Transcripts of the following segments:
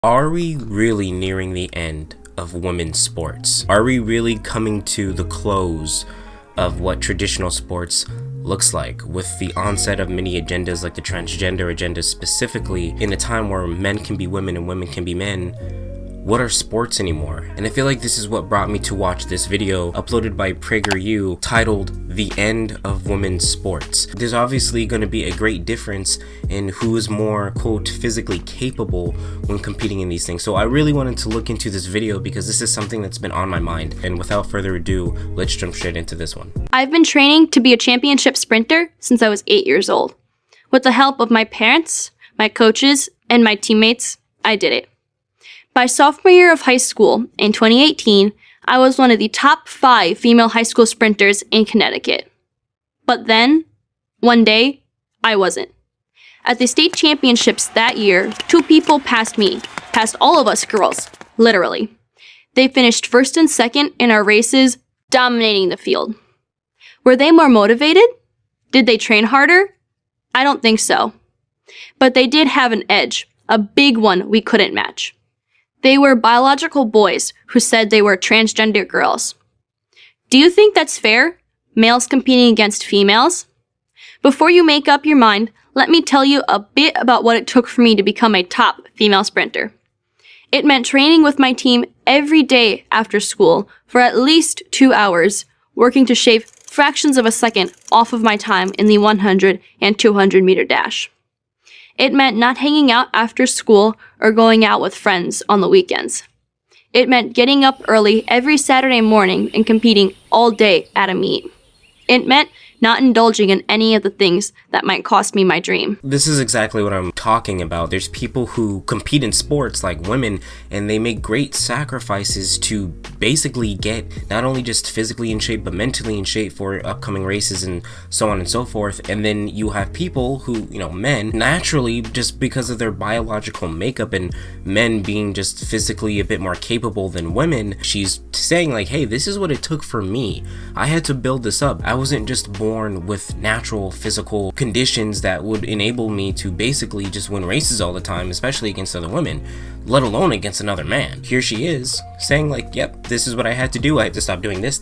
Are we really nearing the end of women's sports? Are we really coming to the close of what traditional sports looks like, with the onset of many agendas like the transgender agenda specifically, in a time where men can be women and women can be men? What are sports anymore? And I feel like this is what brought me to watch this video uploaded by PragerU titled The End of Women's Sports. There's obviously going to be a great difference in who is more, quote, physically capable when competing in these things. So I really wanted to look into this video because this is something that's been on my mind. And without further ado, let's jump straight into this one. I've been training to be a championship sprinter since I was 8 years old. With the help of my parents, my coaches, and my teammates, I did it. By sophomore year of high school, in 2018, I was one of the top 5 female high school sprinters in Connecticut. But then, one day, I wasn't. At the state championships that year, 2 people passed me, passed all of us girls, literally. They finished first and second in our races, dominating the field. Were they more motivated? Did they train harder? I don't think so. But they did have an edge, a big one we couldn't match. They were biological boys who said they were transgender girls. Do you think that's fair? Males competing against females? Before you make up your mind, let me tell you a bit about what it took for me to become a top female sprinter. It meant training with my team every day after school for at least 2 hours, working to shave fractions of a second off of my time in the 100 and 200 meter dash. It meant not hanging out after school or going out with friends on the weekends. It meant getting up early every Saturday morning and competing all day at a meet. It meant not indulging in any of the things that might cost me my dream. This is exactly what I'm talking about. There's people who compete in sports like women, and they make great sacrifices to basically get not only just physically in shape, but mentally in shape for upcoming races and so on and so forth. And then you have people who, men, naturally, just because of their biological makeup and men being just physically a bit more capable than women, she's saying like, hey, this is what it took for me. I had to build this up. I wasn't just born with natural physical conditions that would enable me to basically just win races all the time, especially against other women, let alone against another man. Here she is saying like, yep, this is what I had to do. I had to stop doing this,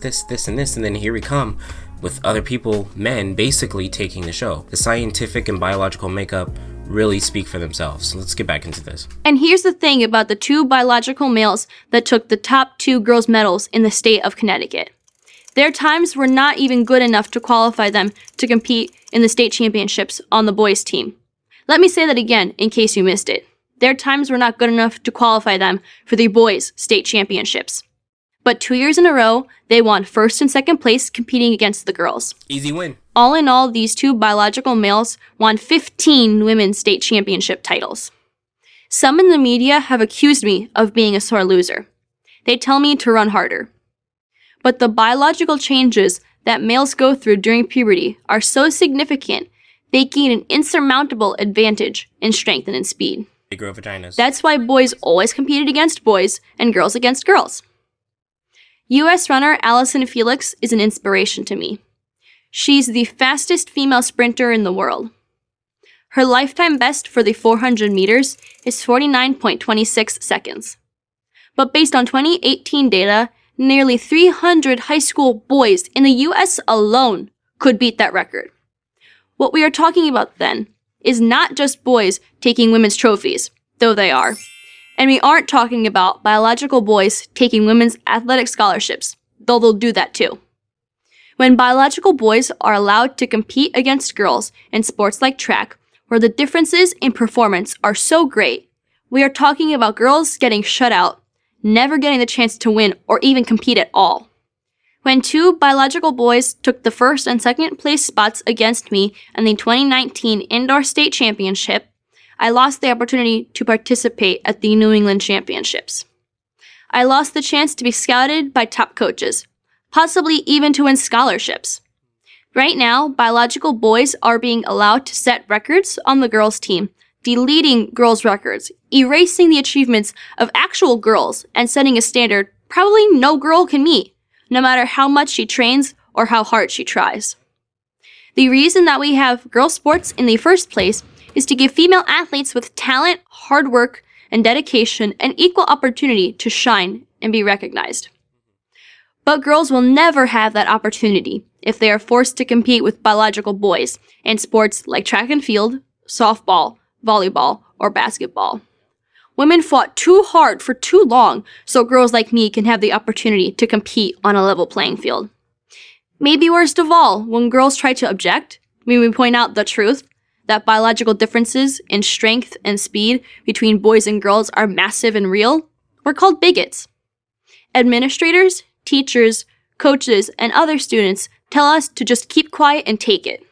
and this, and then here we come with other people, men, basically taking the show. The scientific and biological makeup really speak for themselves. So let's get back into this. And here's the thing about the 2 biological males that took the top 2 girls' medals in the state of Connecticut. Their times were not even good enough to qualify them to compete in the state championships on the boys' team. Let me say that again in case you missed it. Their times were not good enough to qualify them for the boys' state championships. But 2 years in a row, they won first and second place competing against the girls. Easy win. All in all, these 2 biological males won 15 women's state championship titles. Some in the media have accused me of being a sore loser. They tell me to run harder. But the biological changes that males go through during puberty are so significant, they gain an insurmountable advantage in strength and in speed. They grow vaginas. That's why boys always competed against boys and girls against girls. U.S. runner Allison Felix is an inspiration to me. She's the fastest female sprinter in the world. Her lifetime best for the 400 meters is 49.26 seconds. But based on 2018 data, nearly 300 high school boys in the U.S. alone could beat that record. What we are talking about then is not just boys taking women's trophies, though they are. And we aren't talking about biological boys taking women's athletic scholarships, though they'll do that too. When biological boys are allowed to compete against girls in sports like track, where the differences in performance are so great, we are talking about girls getting shut out, never getting the chance to win or even compete at all. When 2 biological boys took the first and second place spots against me in the 2019 Indoor State Championship, I lost the opportunity to participate at the New England Championships. I lost the chance to be scouted by top coaches, possibly even to win scholarships. Right now, biological boys are being allowed to set records on the girls' team, deleting girls' records, erasing the achievements of actual girls, and setting a standard probably no girl can meet, no matter how much she trains or how hard she tries. The reason that we have girls' sports in the first place is to give female athletes with talent, hard work, and dedication and equal opportunity to shine and be recognized. But girls will never have that opportunity if they are forced to compete with biological boys in sports like track and field, softball, volleyball, or basketball. Women fought too hard for too long so girls like me can have the opportunity to compete on a level playing field. Maybe worst of all, when girls try to object, when we point out the truth, that biological differences in strength and speed between boys and girls are massive and real, we're called bigots. Administrators, teachers, coaches, and other students tell us to just keep quiet and take it.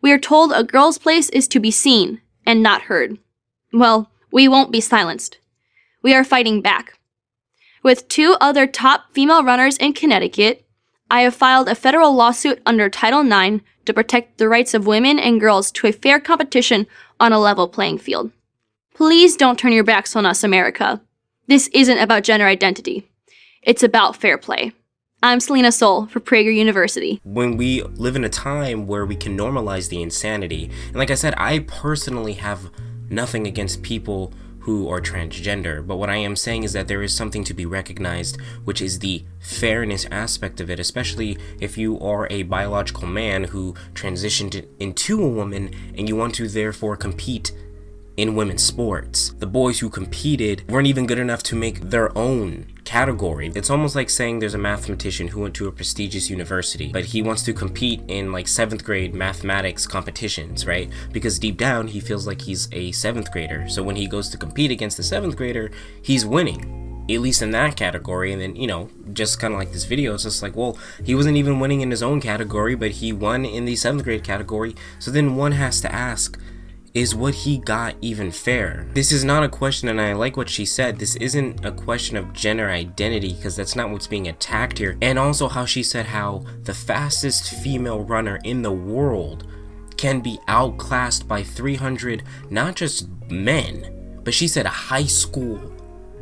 We are told a girl's place is to be seen and not heard. Well, we won't be silenced. We are fighting back. With 2 other top female runners in Connecticut, I have filed a federal lawsuit under Title IX to protect the rights of women and girls to a fair competition on a level playing field. Please don't turn your backs on us, America. This isn't about gender identity. It's about fair play. I'm Selena Soul for Prager University. When we live in a time where we can normalize the insanity, and like I said, I personally have nothing against people who are transgender, but what I am saying is that there is something to be recognized, which is the fairness aspect of it, especially if you are a biological man who transitioned into a woman and you want to therefore compete in women's sports. The boys who competed weren't even good enough to make their own category. It's almost like saying there's a mathematician who went to a prestigious university, but he wants to compete in like 7th grade mathematics competitions, right? Because deep down he feels like he's a 7th grader. So when he goes to compete against the 7th grader, he's winning, at least in that category. And then, you know, just kind of like this video, it's just like, well, he wasn't even winning in his own category, but he won in the 7th grade category. So then one has to ask, is what he got even fair? This is not a question, and I like what she said, this isn't a question of gender identity, because that's not what's being attacked here. And also how she said how the fastest female runner in the world can be outclassed by 300, not just men, but she said high school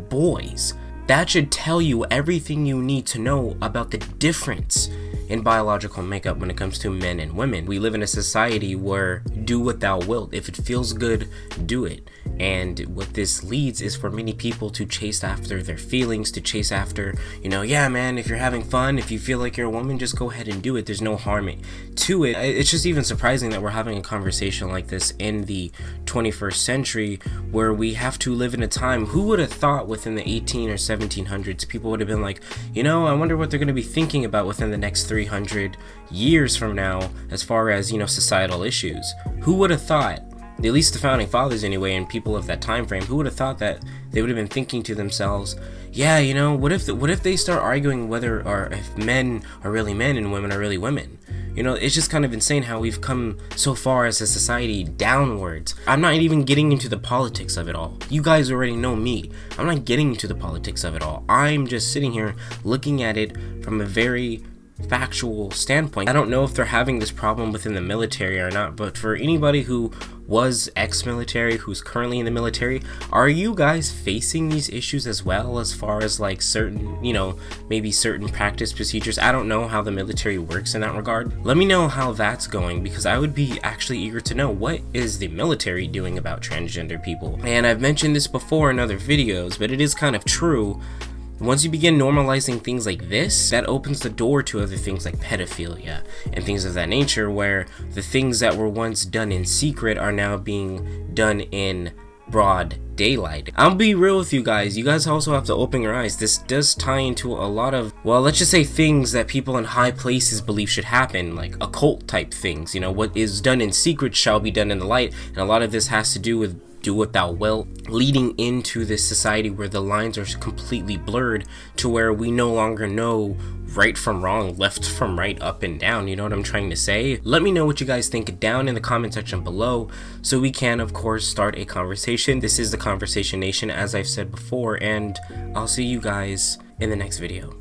boys. That should tell you everything you need to know about the difference in biological makeup when it comes to men and women. We live in a society where do what thou wilt. If it feels good, do it. And what this leads is for many people to chase after their feelings, to chase after, you know, yeah, man, if you're having fun, if you feel like you're a woman, just go ahead and do it. There's no harm to it. It's just even surprising that we're having a conversation like this in the 21st century, where we have to live in a time, who would have thought within the 18 or 1700s, people would have been like, you know, I wonder what they're going to be thinking about within the next 300 years from now, as far as, you know, societal issues. Who would have thought, at least the founding fathers anyway, and people of that time frame, who would have thought that they would have been thinking to themselves, yeah, you know, what if they start arguing whether or if men are really men and women are really women? You know, it's just kind of insane how we've come so far as a society downwards. I'm not even getting into the politics of it all. You guys already know me. I'm not getting into the politics of it all. I'm just sitting here looking at it from a very factual standpoint. I don't know if they're having this problem within the military or not, but for anybody who was ex-military, who's currently in the military, are you guys facing these issues as well, as far as like certain, you know, maybe certain practice procedures? I don't know how the military works in that regard. Let me know how that's going, because I would be actually eager to know, what is the military doing about transgender people? And I've mentioned this before in other videos, but it is kind of true. Once you begin normalizing things like this, that opens the door to other things like pedophilia and things of that nature, where the things that were once done in secret are now being done in broad daylight. I'll be real with you guys. You guys also have to open your eyes. This does tie into a lot of, well, let's just say things that people in high places believe should happen, like occult type things. You know, what is done in secret shall be done in the light. And a lot of this has to do with do what thou wilt, leading into this society where the lines are completely blurred, to where we no longer know right from wrong, left from right, up and down. You know what I'm trying to say? Let me know what you guys think down in the comment section below, so we can of course start a conversation. This is the Conversation Nation, as I've said before, and I'll see you guys in the next video.